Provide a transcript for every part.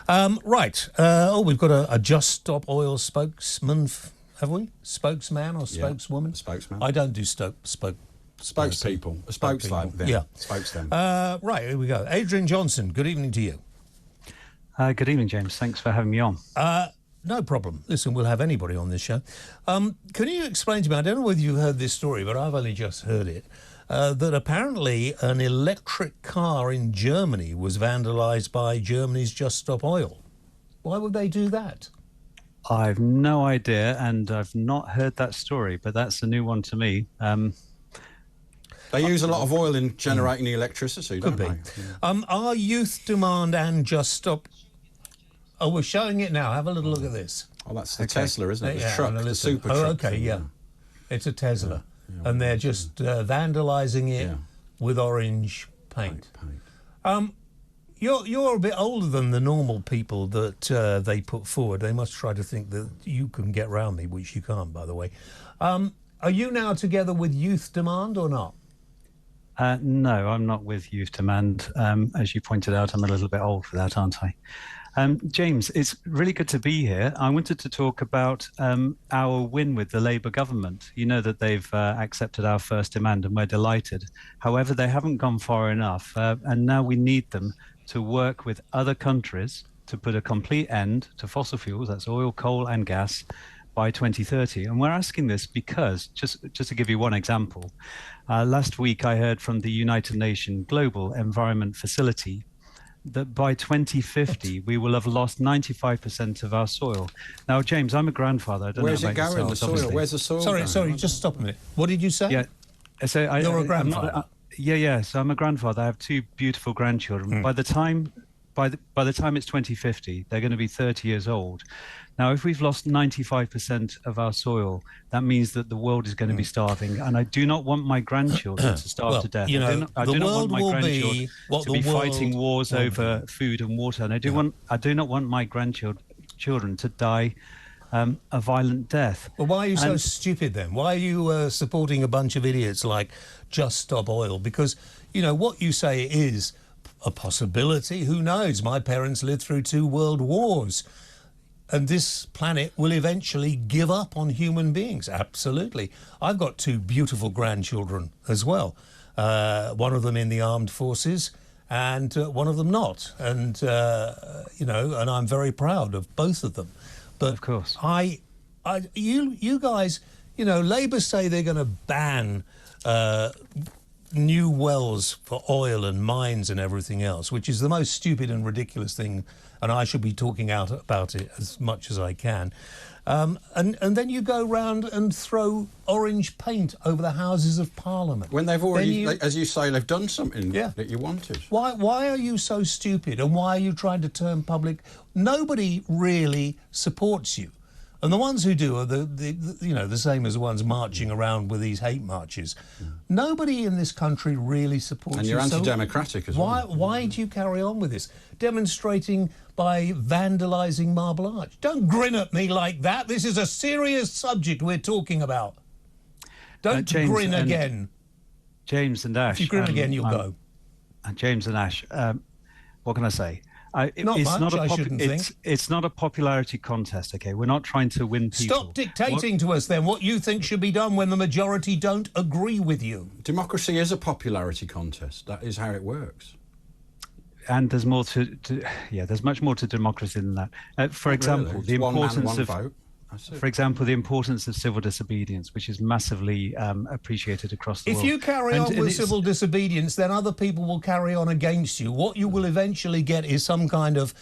Right. We've got a Just Stop Oil spokesman, have we? Spokesman or spokeswoman? Spokesman. I don't do spokespeople. A spokesman. Yeah. Spokesman. Right, here we go. Adrian Johnson, good evening to you. Good evening, James. Thanks for having me on. No problem. Listen, we'll have anybody on this show. Can you explain to me, I don't know whether you heard this story, but I've only just heard it, that apparently an electric car in Germany was vandalised by Germany's Just Stop Oil. Why would they do that? I've no idea, and I've not heard that story, but that's a new one to me. They use a lot of oil in generating the electricity, don't they? Yeah. Are Youth Demand and Just Stop... Oh, we're showing it now. Have a little look at this. Oh, that's the Tesla, isn't it? The Yeah, truck, the super truck. Oh, okay, yeah. It's a Tesla. Yeah, and they're just vandalising it with orange paint. You're a bit older than the normal people that they put forward. They must try to think that you can get round me, which you can't, by the way. Are you now together with Youth Demand or not? No, I'm not with Youth Demand. As you pointed out, I'm a little bit old for that, aren't I? James, it's really good to be here. I wanted to talk about our win with the Labour government. You know that they've accepted our first demand and we're delighted. However, they haven't gone far enough. And now we need them to work with other countries to put a complete end to fossil fuels, that's oil, coal and gas, by 2030. And we're asking this because, just to give you one example, last week I heard from the United Nations Global Environment Facility that by 2050 we will have lost 95% of our soil. Now, James, I'm a grandfather. I don't Where's know it about going? yourselves, The soil? obviously. Where's the soil? Sorry, just stop a minute. What did you say? Yeah, so you're a grandfather. So I'm a grandfather. I have two beautiful grandchildren. By the time it's 2050, they're going to be 30 years old. Now, if we've lost 95% of our soil, that means that the world is going to be starving. And I do not want my grandchildren to starve to death. You know, I do not want my grandchildren to be fighting wars over food and water. And I do not want my grandchildren to die a violent death. Well, why are you so stupid then? Why are you supporting a bunch of idiots like Just Stop Oil? Because, you know, what you say is a possibility. Who knows? My parents lived through 2 world wars. And this planet will eventually give up on human beings. Absolutely. I've got 2 beautiful grandchildren as well. One of them in the armed forces and one of them not. And, and I'm very proud of both of them. But of course, you guys, Labour say they're going to ban new wells for oil and mines and everything else, which is the most stupid and ridiculous thing, and I should be talking out about it as much as I can. And then you go round and throw orange paint over the Houses of Parliament. When they've already, as you say, they've done something that you wanted. Why are you so stupid, and why are you trying to turn public? Nobody really supports you. And the ones who do are the same as the ones marching around with these hate marches. Nobody in this country really supports you. And you're anti-democratic as well. Why do you carry on with this? Demonstrating by vandalising Marble Arch. Don't grin at me like that. This is a serious subject we're talking about. Don't grin again. James and Ash. If you grin again, you'll go. James and Ash, what can I say? It's not a popularity contest, okay? We're not trying to win people. Stop dictating to us, then, what you think should be done when the majority don't agree with you. Democracy is a popularity contest. That is how it works. And there's more there's much more to democracy than that. For example, the importance of... For example, the importance of civil disobedience, which is massively appreciated across the world. If you carry on with civil disobedience, then other people will carry on against you. What you will eventually get is some kind of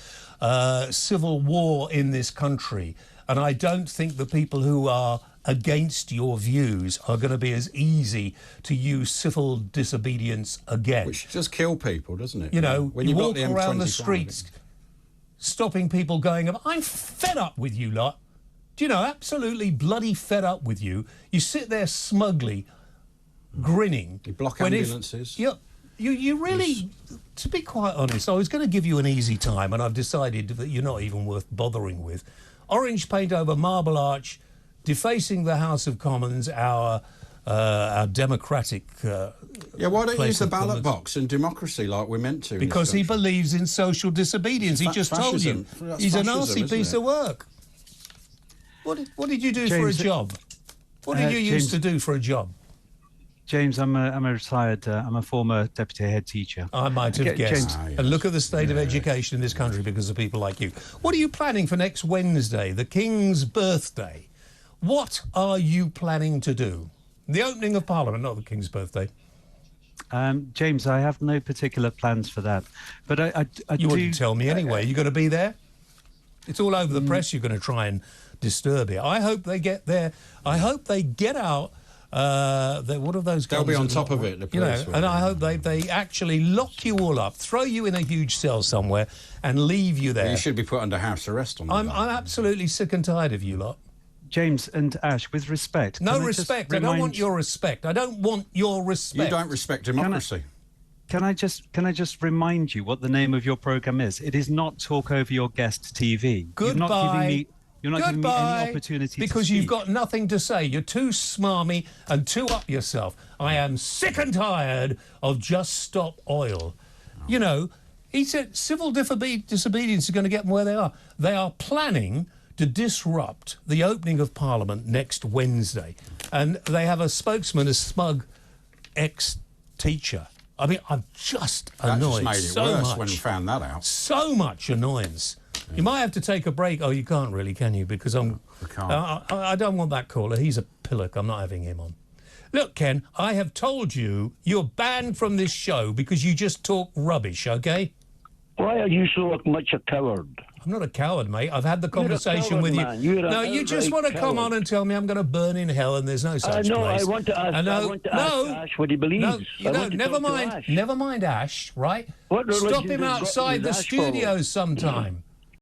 civil war in this country. And I don't think the people who are against your views are going to be as easy to use civil disobedience again. Which just kill people, doesn't it? You know, when you walk around the streets stopping people going up. I'm fed up with you lot. Do you know, absolutely bloody fed up with you. You sit there smugly grinning. You block ambulances. You really, to be quite honest, I was going to give you an easy time, and I've decided that you're not even worth bothering with. Orange paint over Marble Arch, defacing the House of Commons, our our democratic. Yeah, why don't you use the of ballot government. box and democracy like we're meant to? in this Because he country? believes in social disobedience. He just told you. Fascism. That's He's a fascism, nasty isn't piece it? of work. What did you do for a James, job? What did you used to do for a job? James, I'm a retired, I'm a former deputy head teacher. I might have Okay, guessed. James. And look at the state of education in this country because of people like you. What are you planning for next Wednesday, the King's birthday? What are you planning to do? The opening of Parliament, not the King's birthday. James, I have no particular plans for that. But I You do... wouldn't tell me anyway. You're going to be there? It's all over the press. You're going to try and disturb it. I hope they get there. I hope they get out. What are those? They'll be guns on that top lock- of it, the you know, police will. and I hope they actually lock you all up, throw you in a huge cell somewhere, and leave you there. You should be put under house arrest on that. I'm absolutely sick and tired of you lot. James and Ash, with respect... No can I just respect. I don't remind- want your respect. I don't want your respect. You don't respect democracy. Can I just remind you what the name of your program is? It is not Talk Over Your Guest TV. Goodbye. You're not giving me any opportunity because to you've speak. got nothing to say. You're too smarmy and too up yourself. I am sick and tired of Just Stop Oil. You know, he said civil disobedience is going to get them where they are. They are planning to disrupt the opening of Parliament next Wednesday. And they have a spokesman, a smug ex-teacher. I mean, I'm just That annoyed just made it so worse much. when we found that out. So much annoyance. You might have to take a break. Oh, you can't really, can you? Because We can't. I don't want that caller. He's a pillock. I'm not having him on. Look, Ken, I have told you you're banned from this show because you just talk rubbish, okay? Why are you so much a coward? I'm not a coward, mate. I've had the You're a conversation coward, with you. man. You're No, an you just outright want to come coward. on and tell me I'm going to burn in hell and there's no such No, place. I want to ask, know, I want to ask Ash what he believes. No, you I know, want to never talk to mind. Ash. Never mind Ash, right? What religion Stop him does outside the Ash follow? studios sometime.